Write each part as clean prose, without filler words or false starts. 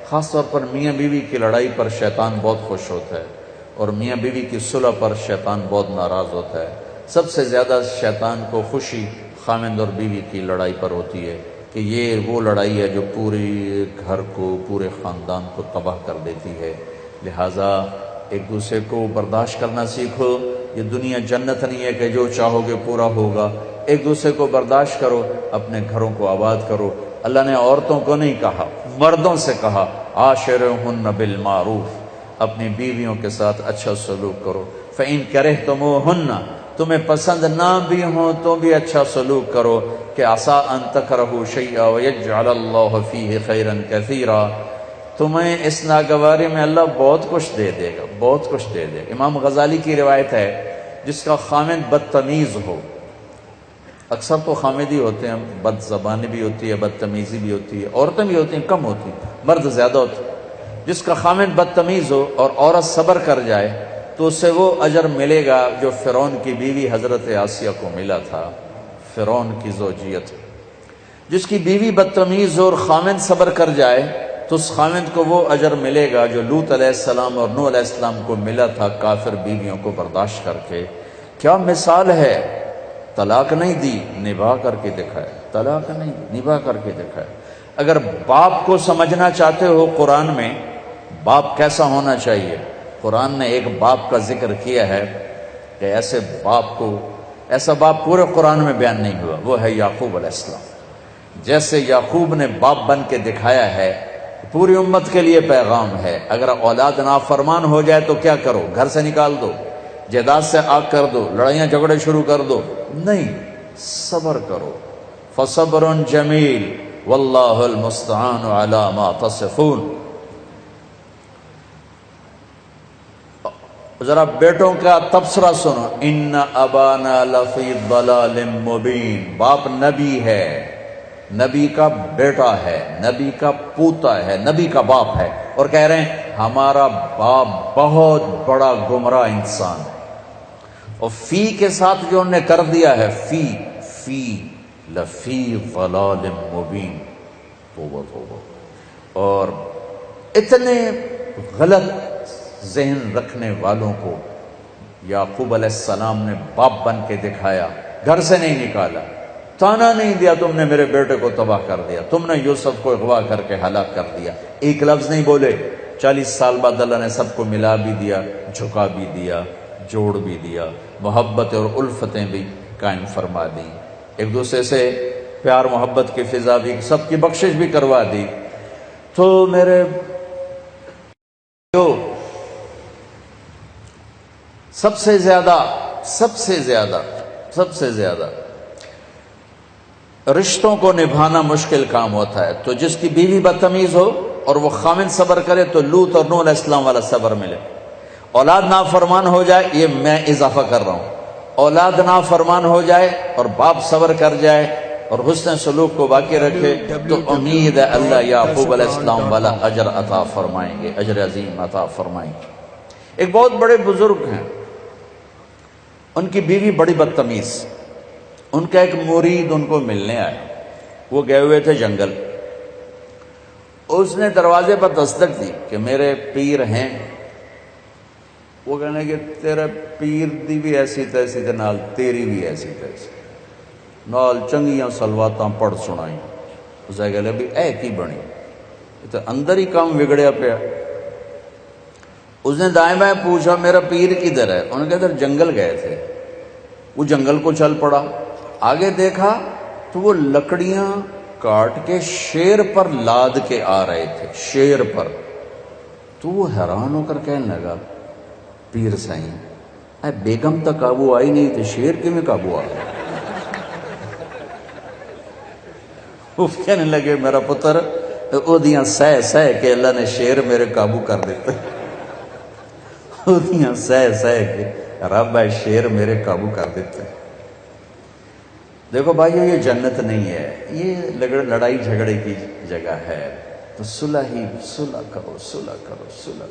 خاص طور پر میاں بیوی کی لڑائی پر شیطان بہت خوش ہوتا ہے، اور میاں بیوی کی صلح پر شیطان بہت ناراض ہوتا ہے۔ سب سے زیادہ شیطان کو خوشی خاوند اور بیوی کی لڑائی پر ہوتی ہے کہ یہ وہ لڑائی ہے جو پورے گھر کو، پورے خاندان کو تباہ کر دیتی ہے۔ لہٰذا ایک دوسرے کو برداشت کرنا سیکھو۔ یہ دنیا جنت نہیں ہے کہ جو چاہو گے پورا ہوگا۔ ایک دوسرے کو برداشت کرو، اپنے گھروں کو آباد کرو۔ اللہ نے عورتوں کو نہیں کہا، مردوں سے کہا عاشرہن بالمعروف، اپنی بیویوں کے ساتھ اچھا سلوک کرو۔ فإن کرہتموہن، تمہیں پسند نہ بھی ہوں تو بھی اچھا سلوک کرو کہ عسیٰ ان تکرہوا شیئا ویجعل اللہ فیہ خیرا کثیرا، تمہیں اس ناگواری میں اللہ بہت کچھ دے دے گا، بہت کچھ دے دے گا۔ امام غزالی کی روایت ہے جس کا خاوند بدتمیز ہو، اکثر تو خامدی ہوتے ہیں، بد زبانی بھی ہوتی ہے، بدتمیزی بھی ہوتی ہے، عورتیں بھی ہوتی ہیں، کم ہوتی ہیں، مرد زیادہ ہوتے ہیں۔ جس کا خامد بدتمیز ہو اور عورت صبر کر جائے تو اسے وہ اجر ملے گا جو فرعون کی بیوی حضرت آسیہ کو ملا تھا، فرعون کی زوجیت۔ جس کی بیوی بدتمیز ہو اور خامد صبر کر جائے تو اس خامد کو وہ اجر ملے گا جو لوط علیہ السلام اور نوح علیہ السلام کو ملا تھا کافر بیویوں کو برداشت کر کے۔ کیا مثال ہے! طلاق نہیں دی، نبھا کر کے دکھائے، طلاق نہیں، نبھا کر کے دکھائے۔ اگر باپ کو سمجھنا چاہتے ہو قرآن میں باپ کیسا ہونا چاہیے، قرآن نے ایک باپ کا ذکر کیا ہے کہ ایسے باپ کو، ایسا باپ پورے قرآن میں بیان نہیں ہوا، وہ ہے یعقوب علیہ السلام۔ جیسے یعقوب نے باپ بن کے دکھایا ہے، پوری امت کے لیے پیغام ہے۔ اگر اولاد نافرمان ہو جائے تو کیا کرو؟ گھر سے نکال دو، جائیداد سے آگ کر دو، لڑائیاں جھگڑے شروع کر دو؟ نہیں، صبر کرو۔ فصبر جمیل واللہ المستعان علی ما تصفون۔ ذرا بیٹوں کا تبصرہ سنو، ان ابانا لفی ضلال مبین۔ باپ نبی ہے، نبی کا بیٹا ہے، نبی کا پوتا ہے، نبی کا باپ ہے، اور کہہ رہے ہیں ہمارا باپ بہت بڑا گمراہ انسان ہے۔ اور فی کے ساتھ جو انہوں نے کر دیا ہے، فی لفی ضلال مبین، توبہ توبہ۔ اور اتنے غلط ذہن رکھنے والوں کو یعقوب علیہ السلام نے باپ بن کے دکھایا، گھر سے نہیں نکالا، تانا نہیں دیا تم نے میرے بیٹے کو تباہ کر دیا، تم نے یوسف کو اغوا کر کے ہلاک کر دیا، ایک لفظ نہیں بولے۔ 40 سال بعد اللہ نے سب کو ملا بھی دیا، جھکا بھی دیا، جوڑ بھی دیا، محبت اور الفتیں بھی قائم فرما دی، ایک دوسرے سے پیار محبت کی فضا بھی، سب کی بخشش بھی کروا دی۔ تو میرے سب سے زیادہ رشتوں کو نبھانا مشکل کام ہوتا ہے۔ تو جس کی بیوی بدتمیز ہو اور وہ خامن صبر کرے تو لوط اور نوح علیہ السلام والا صبر ملے۔ اولاد نافرمان ہو جائے، یہ میں اضافہ کر رہا ہوں، اولاد نافرمان ہو جائے اور باپ صبر کر جائے اور حسن سلوک کو باقی رکھے تو امید ہے اللہ یعقوب علیہ السلام والا اجر عطا فرمائیں گے، اجر عظیم عطا فرمائیں گے۔ ایک بہت بڑے بزرگ ہیں، ان کی بیوی بڑی بدتمیز، ان کا ایک مرید ان کو ملنے آیا، وہ گئے ہوئے تھے جنگل، اس نے دروازے پر دستک دی کہ میرے پیر ہیں۔ وہ کہنے کہ تیرے پیر دی بھی ایسی تیسی تے نال تیری بھی ایسی تیسی، نال چنگیاں سلواتاں پڑھ سنائیں۔ اسے کہلے بھی اے کی بنی، تو اندر ہی کام بگڑیا پیا۔ اس نے دائیں بائیں پوچھا میرا پیر کدھر ہے؟ انہوں نے کہا ادھر جنگل گئے تھے۔ وہ جنگل کو چل پڑا، آگے دیکھا تو وہ لکڑیاں کاٹ کے شیر پر لاد کے آ رہے تھے، شیر پر۔ تو وہ حیران ہو کر کہنے لگا پیر سائیں اے بیگم تک قابو آئی نہیں تھی، شیر کے میں قابو آ گیا۔ وہ کہنے لگے میرا پتر اودیاں سہ کے اللہ نے شیر میرے قابو کر دیتے، اودیاں سہ کے رب ہے شیر میرے قابو کر دیتے۔ دیکھو بھائیو، یہ جنت نہیں ہے، یہ لڑائی جھگڑے کی جگہ ہے۔ تو صلح کرو، صلح کرو، صلح۔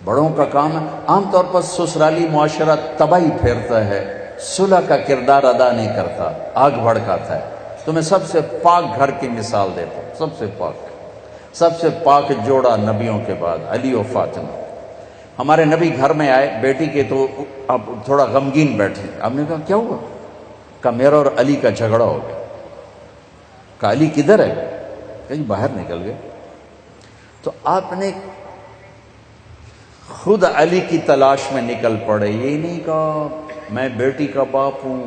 بڑوں کا کام ہے، عام طور پر سسرالی معاشرہ تباہی پھیرتا ہے، صلح کا کردار ادا نہیں کرتا، آگ بھڑکاتا ہے۔ تو میں سب سے پاک گھر کی مثال دیتا ہوں، سب سے پاک سب سے پاک جوڑا نبیوں کے بعد علی و فاطمہ۔ ہمارے نبی گھر میں آئے بیٹی کے، تو اب تھوڑا غمگین بیٹھے۔ آپ نے کہا کیا ہوا؟ کہا میرا اور علی کا جھگڑا ہو گیا۔ کہا علی کدھر ہے؟ کہیں باہر نکل گئے۔ تو آپ نے خود علی کی تلاش میں نکل پڑے، یہ نہیں کہا میں بیٹی کا باپ ہوں،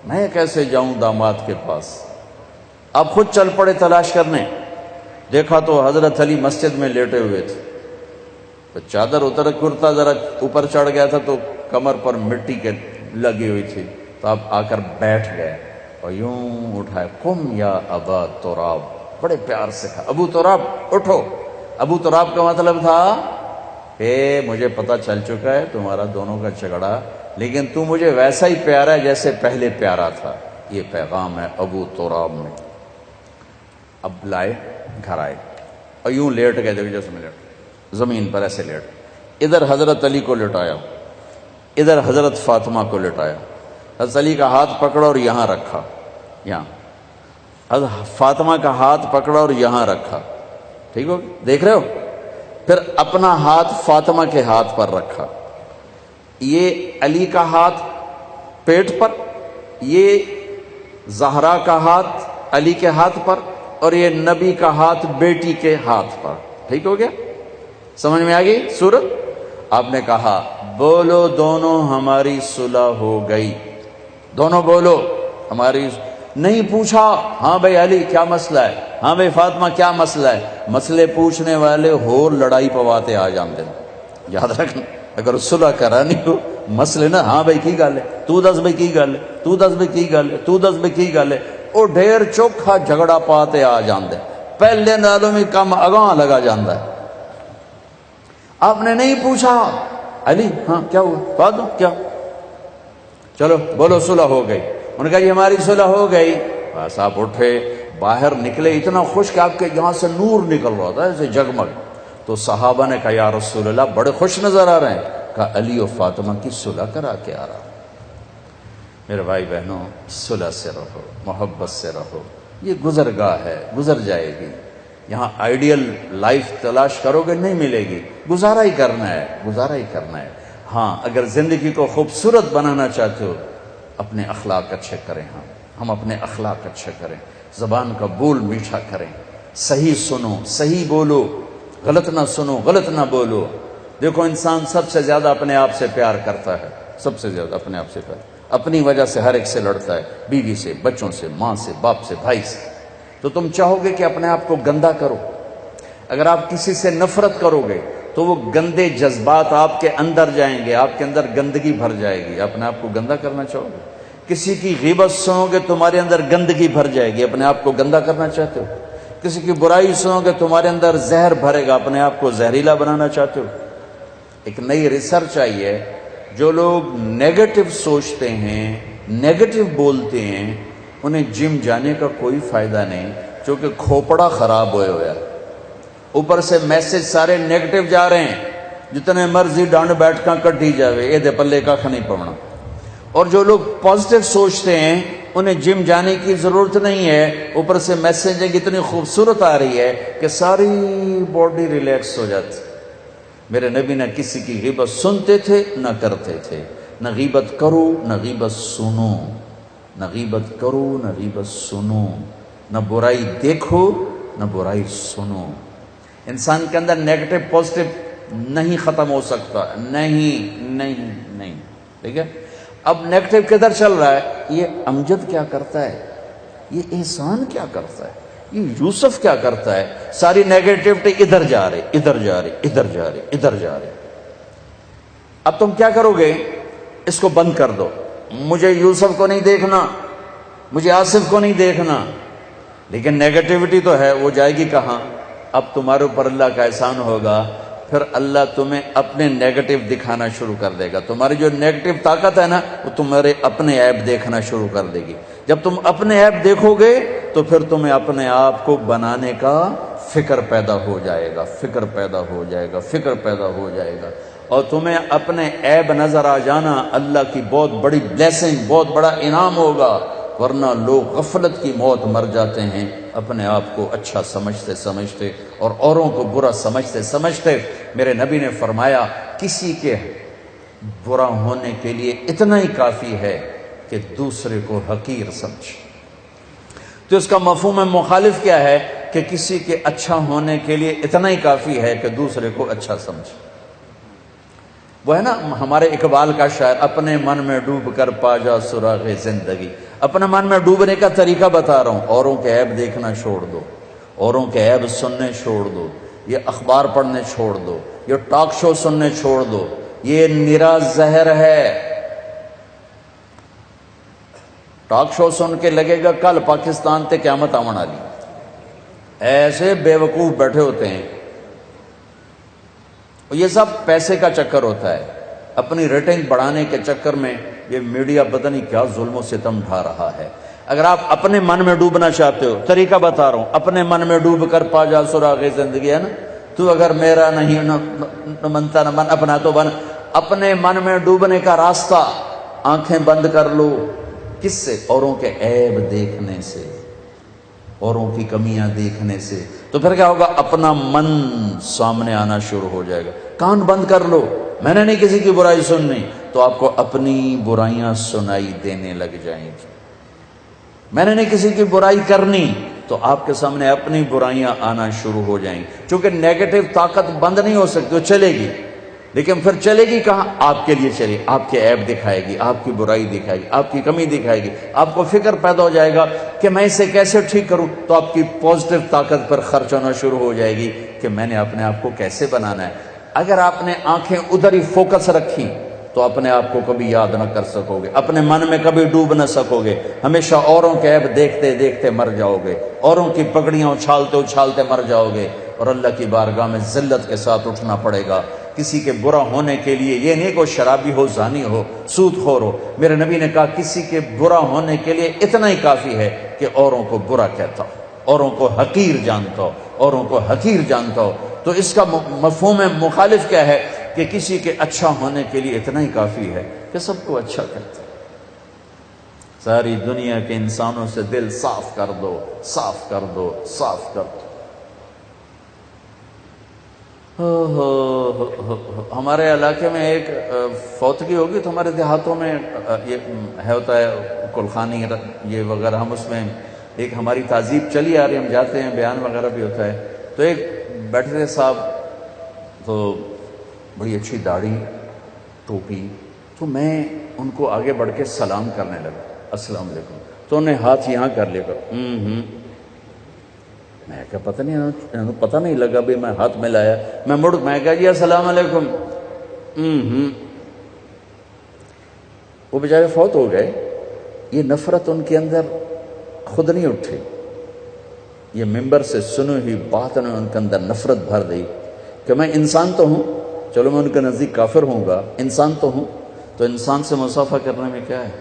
میں کیسے جاؤں داماد کے پاس۔ آپ خود چل پڑے تلاش کرنے۔ دیکھا تو حضرت علی مسجد میں لیٹے ہوئے تھے، تو چادر اتر، کرتا ذرا اوپر چڑھ گیا تھا تو کمر پر مٹی کے لگی ہوئی تھی، تو آپ آ کر بیٹھ گئے اور یوں اٹھائے، قم یا ابا تراب، بڑے پیار سے کہا ابو تراب اٹھو۔ ابو تراب کا مطلب تھا کہ مجھے پتہ چل چکا ہے تمہارا دونوں کا جھگڑا، لیکن تو مجھے ویسا ہی پیارا ہے جیسے پہلے پیارا تھا، یہ پیغام ہے ابو تراب میں۔ اب لائے گھر آئے اور یوں لیٹ گئے، دیکھو جیسے میں لیٹ زمین پر ایسے لیٹ، ادھر حضرت علی کو لٹایا، ادھر حضرت فاطمہ کو لٹایا، حضرت علی کا ہاتھ پکڑا اور یہاں رکھا، یہاں حضرت فاطمہ کا ہاتھ پکڑا اور یہاں رکھا، ٹھیک ہو دیکھ رہے ہو؟ پھر اپنا ہاتھ فاطمہ کے ہاتھ پر رکھا، یہ علی کا ہاتھ پیٹ پر، یہ زہرا کا ہاتھ علی کے ہاتھ پر، اور یہ نبی کا ہاتھ بیٹی کے ہاتھ پر، ٹھیک ہو گیا؟ سمجھ میں آ گئی صورت؟ آپ نے کہا بولو دونوں ہماری صلح ہو گئی، دونوں بولو ہماری۔ نہیں پوچھا ہاں بھائی علی کیا مسئلہ ہے، ہاں بھائی فاطمہ کیا مسئلہ ہے، مسئلے پوچھنے والے ہور لڑائی پواتے آ جاندے، یاد رکھنا اگر صلح کرانی ہو مسئلے نا، ہاں بھائی کی گل ہے، تو دس بھائی کی گل ہے، تو دس بھائی کی گل ہے، تو دس بھائی کی گل ہے، وہ ڈھیر چوکھا جھگڑا پاتے آ جاندے، پہلے نالوں میں کم اگاں لگا جاندہ ہے۔ آپ نے نہیں پوچھا علی ہاں کیا ہوا، بات دو کیا، چلو بولو صلح ہو گئی۔ انہوں نے کہا جی ہماری صلح ہو گئی۔ بس آپ اٹھے باہر نکلے، اتنا خوش کہ آپ کے یہاں سے نور نکل رہا تھا ایسے جگمگ۔ تو صحابہ نے کہا یا رسول اللہ بڑے خوش نظر آ رہے ہیں۔ کہا علی و فاطمہ کی صلح کرا کے آ رہا۔ میرے بھائی بہنوں، صلح سے رہو، محبت سے رہو، یہ گزرگاہ ہے، گزر جائے گی۔ یہاں آئیڈیل لائف تلاش کرو گے نہیں ملے گی، گزارا ہی کرنا ہے، گزارا ہی کرنا ہے۔ ہاں اگر زندگی کو خوبصورت بنانا چاہتے ہو اپنے اخلاق اچھے کریں، ہم اپنے اخلاق اچھے کریں، زبان کا بول میٹھا کریں، صحیح سنو صحیح بولو، غلط نہ سنو غلط نہ بولو۔ دیکھو انسان سب سے زیادہ اپنے آپ سے پیار کرتا ہے، سب سے زیادہ اپنے آپ سے پیار، اپنی وجہ سے ہر ایک سے لڑتا ہے، بیوی سے، بچوں سے، ماں سے، باپ سے، بھائی سے۔ تو تم چاہو گے کہ اپنے آپ کو گندا کرو، اگر آپ کسی سے نفرت کرو گے تو وہ گندے جذبات آپ کے اندر جائیں گے، آپ کے اندر گندگی بھر جائے گی۔ اپنے آپ کو گندا کرنا چاہو گے؟ کسی کی غیبت سنو گے تمہارے اندر گندگی بھر جائے گی، اپنے آپ کو گندا کرنا چاہتے ہو؟ کسی کی برائی سنو گے تمہارے اندر زہر بھرے گا، اپنے آپ کو زہریلا بنانا چاہتے ہو؟ ایک نئی ریسرچ آئی ہے، جو لوگ نیگیٹو سوچتے ہیں، نیگیٹو بولتے ہیں، انہیں جم جانے کا کوئی فائدہ نہیں، کیونکہ کھوپڑا خراب ہوئے ہوا ہے، اوپر سے میسج سارے نیگیٹو جا رہے ہیں، جتنے مرضی ڈانڈ بیٹھ کا کٹی جاوے یہ دے پلے کا نہیں پڑنا۔ اور جو لوگ پازیٹیو سوچتے ہیں انہیں جم جانے کی ضرورت نہیں ہے، اوپر سے میسیجنگ اتنی خوبصورت آ رہی ہے کہ ساری باڈی ریلیکس ہو جاتی۔ میرے نبی نہ کسی کی غیبت سنتے تھے نہ کرتے تھے، نہ غیبت کرو نہ غیبت سنو، نہ غیبت کرو نہ غیبت سنو، نہ برائی دیکھو نہ برائی سنو۔ انسان کے اندر نیگیٹو پازیٹیو نہیں ختم ہو سکتا، نہیں، ٹھیک ہے؟ اب نیگیٹو کدھر چل رہا ہے؟ یہ امجد کیا کرتا ہے، یہ احسان کیا کرتا ہے، یہ یوسف کیا کرتا ہے، ساری نیگیٹیوٹی ادھر جا رہی، ادھر جا رہی، ادھر جا رہی، ادھر جا رہی۔ اب تم کیا کرو گے؟ اس کو بند کر دو، مجھے یوسف کو نہیں دیکھنا، مجھے آصف کو نہیں دیکھنا، لیکن نیگیٹیوٹی تو ہے، وہ جائے گی کہاں؟ اب تمہارے اوپر اللہ کا احسان ہوگا، پھر اللہ تمہیں اپنے نیگیٹو دکھانا شروع کر دے گا۔ تمہاری جو نیگیٹو طاقت ہے نا وہ تمہارے اپنے عیب دیکھنا شروع کر دے گی۔ جب تم اپنے عیب دیکھو گے تو پھر تمہیں اپنے آپ کو بنانے کا فکر پیدا ہو جائے گا، فکر پیدا ہو جائے گا، فکر پیدا ہو جائے گا، اور تمہیں اپنے عیب نظر آ جانا اللہ کی بہت بڑی بلیسنگ، بہت بڑا انعام ہوگا۔ ورنہ لوگ غفلت کی موت مر جاتے ہیں اپنے آپ کو اچھا سمجھتے سمجھتے اور اوروں کو برا سمجھتے سمجھتے۔ میرے نبی نے فرمایا کسی کے برا ہونے کے لیے اتنا ہی کافی ہے کہ دوسرے کو حقیر سمجھ۔ تو اس کا مفہوم مخالف کیا ہے کہ کسی کے اچھا ہونے کے لیے اتنا ہی کافی ہے کہ دوسرے کو اچھا سمجھ۔ وہ ہے نا ہمارے اقبال کا شاعر، اپنے من میں ڈوب کر پا جا سراغ زندگی۔ اپنے من میں ڈوبنے کا طریقہ بتا رہا ہوں، اوروں کے عیب دیکھنا چھوڑ دو، اوروں کے عیب سننے چھوڑ دو، یہ اخبار پڑھنے چھوڑ دو، یہ ٹاک شو سننے چھوڑ دو، یہ نرا زہر ہے۔ ٹاک شو سن کے لگے گا کل پاکستان تے قیامت آمن والی۔ ایسے بیوقوف بیٹھے ہوتے ہیں، یہ سب پیسے کا چکر ہوتا ہے۔ اپنی ریٹنگ بڑھانے کے چکر میں یہ میڈیا پتہ نہیں کیا ظلم و ستم ڈھا رہا ہے۔ اگر آپ اپنے من میں ڈوبنا چاہتے ہو، طریقہ بتا رہا ہوں، اپنے من میں ڈوب کر پا جا سراغ زندگی، ہے نا، تو اگر میرا نہیں نہ منتا نہ من اپنا تو بن۔ اپنے من میں ڈوبنے کا راستہ آنکھیں بند کر لو، کس سے؟ اوروں کے عیب دیکھنے سے، اوروں کی کمیاں دیکھنے سے۔ تو پھر کیا ہوگا؟ اپنا من سامنے آنا شروع ہو جائے گا۔ کان بند کر لو، میں نے نہیں کسی کی برائی سننی، تو آپ کو اپنی برائیاں سنائی دینے لگ جائیں گی۔ میں نے نہیں کسی کی برائی کرنی، تو آپ کے سامنے اپنی برائیاں آنا شروع ہو جائیں گی۔ چونکہ نیگیٹو طاقت بند نہیں ہو سکتی، وہ چلے گی، لیکن پھر چلے گی کہاں؟ آپ کے لیے چلے، آپ کے عیب دکھائے گی، آپ کی برائی دکھائے گی، آپ کی کمی دکھائے گی۔ آپ کو فکر پیدا ہو جائے گا کہ میں اسے کیسے ٹھیک کروں، تو آپ کی پازیٹیو طاقت پر خرچ ہونا شروع ہو جائے گی کہ میں نے اپنے آپ کو کیسے بنانا ہے۔ اگر آپ نے آنکھیں ادھر ہی فوکس رکھی تو اپنے آپ کو کبھی یاد نہ کر سکو گے، اپنے من میں کبھی ڈوب نہ سکو گے، ہمیشہ اوروں کے عیب دیکھتے دیکھتے مر جاؤ گے، اوروں کی پگڑیاں اچھالتے اچھالتے مر جاؤ گے، اور اللہ کی بارگاہ میں ذلت کے ساتھ اٹھنا پڑے گا۔ کسی کے برا ہونے کے لیے یہ نہیں کہ شرابی ہو، زانی ہو، سود خور ہو۔ میرے نبی نے کہا کسی کے برا ہونے کے لیے اتنا ہی کافی ہے کہ اوروں کو برا کہتا ہو، اوروں کو حقیر جانتا ہو، اوروں کو حقیر جانتا ہو۔ تو اس کا مفہوم مخالف کیا ہے کہ کسی کے اچھا ہونے کے لیے اتنا ہی کافی ہے کہ سب کو اچھا کہتا ہے۔ ساری دنیا کے انسانوں سے دل صاف کر دو، صاف کر دو، صاف کر دو۔ ہمارے علاقے میں ایک فوتگی ہوگی تو ہمارے دیہاتوں میں یہ ہے ہوتا ہے کلخانی یہ وغیرہ، ہم اس میں ایک ہماری تہذیب چلی آ رہی، ہم جاتے ہیں، بیان وغیرہ بھی ہوتا ہے۔ تو ایک بیٹھے تھے صاحب، تو بڑی اچھی داڑھی، ٹوپی، تو میں ان کو آگے بڑھ کے سلام کرنے لگا، السلام علیکم۔ تو انہیں ہاتھ یہاں کر لیا کر، میں کہا پتہ نہیں، پتہ نہیں لگا بھی میں ہاتھ میں لایا۔ میں کہا جی السلام علیکم۔ وہ بیچارے فوت ہو گئے۔ یہ نفرت ان کے اندر خود نہیں اٹھی، یہ ممبر سے سنو ہی بات نے ان کے اندر نفرت بھر دی کہ میں انسان تو ہوں، چلو میں ان کے نزدیک کافر ہوں گا، انسان تو ہوں، تو انسان سے مصافحہ کرنے میں کیا ہے؟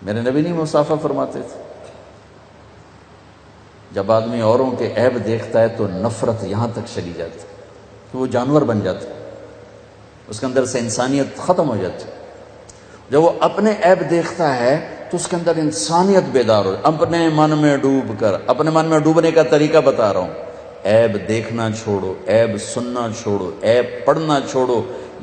میرے نبی نہیں مصافحہ فرماتے تھے؟ جب آدمی اوروں کے عیب دیکھتا ہے تو نفرت یہاں تک چلی جاتی کہ وہ جانور بن جاتا، اس کے اندر سے انسانیت ختم ہو جاتی۔ جب وہ اپنے عیب دیکھتا ہے تو اس کے اندر انسانیت بیدار ہو۔ اپنے من میں ڈوب کر، اپنے من میں ڈوبنے کا طریقہ بتا رہا ہوں، عیب دیکھنا چھوڑو، عیب سننا چھوڑو، عیب پڑھنا چھوڑو،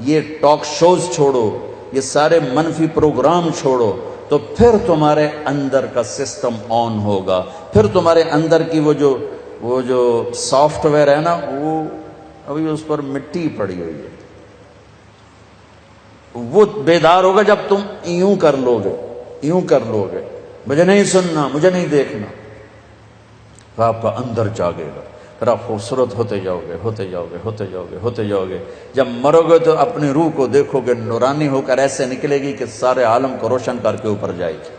یہ ٹاک شوز چھوڑو، یہ سارے منفی پروگرام چھوڑو، تو پھر تمہارے اندر کا سسٹم آن ہوگا۔ پھر تمہارے اندر کی وہ جو سافٹ ویئر ہے نا، وہ ابھی اس پر مٹی پڑی ہوئی ہے، وہ بیدار ہوگا جب تم یوں کر لو گے، مجھے نہیں سننا، مجھے نہیں دیکھنا، پھر آپ کا اندر جاگے گا، پھر آپ خوبصورت ہوتے جاؤ گے۔ جب مرو گے تو اپنی روح کو دیکھو گے، نورانی ہو کر ایسے نکلے گی کہ سارے عالم کو روشن کر کے اوپر جائے گی۔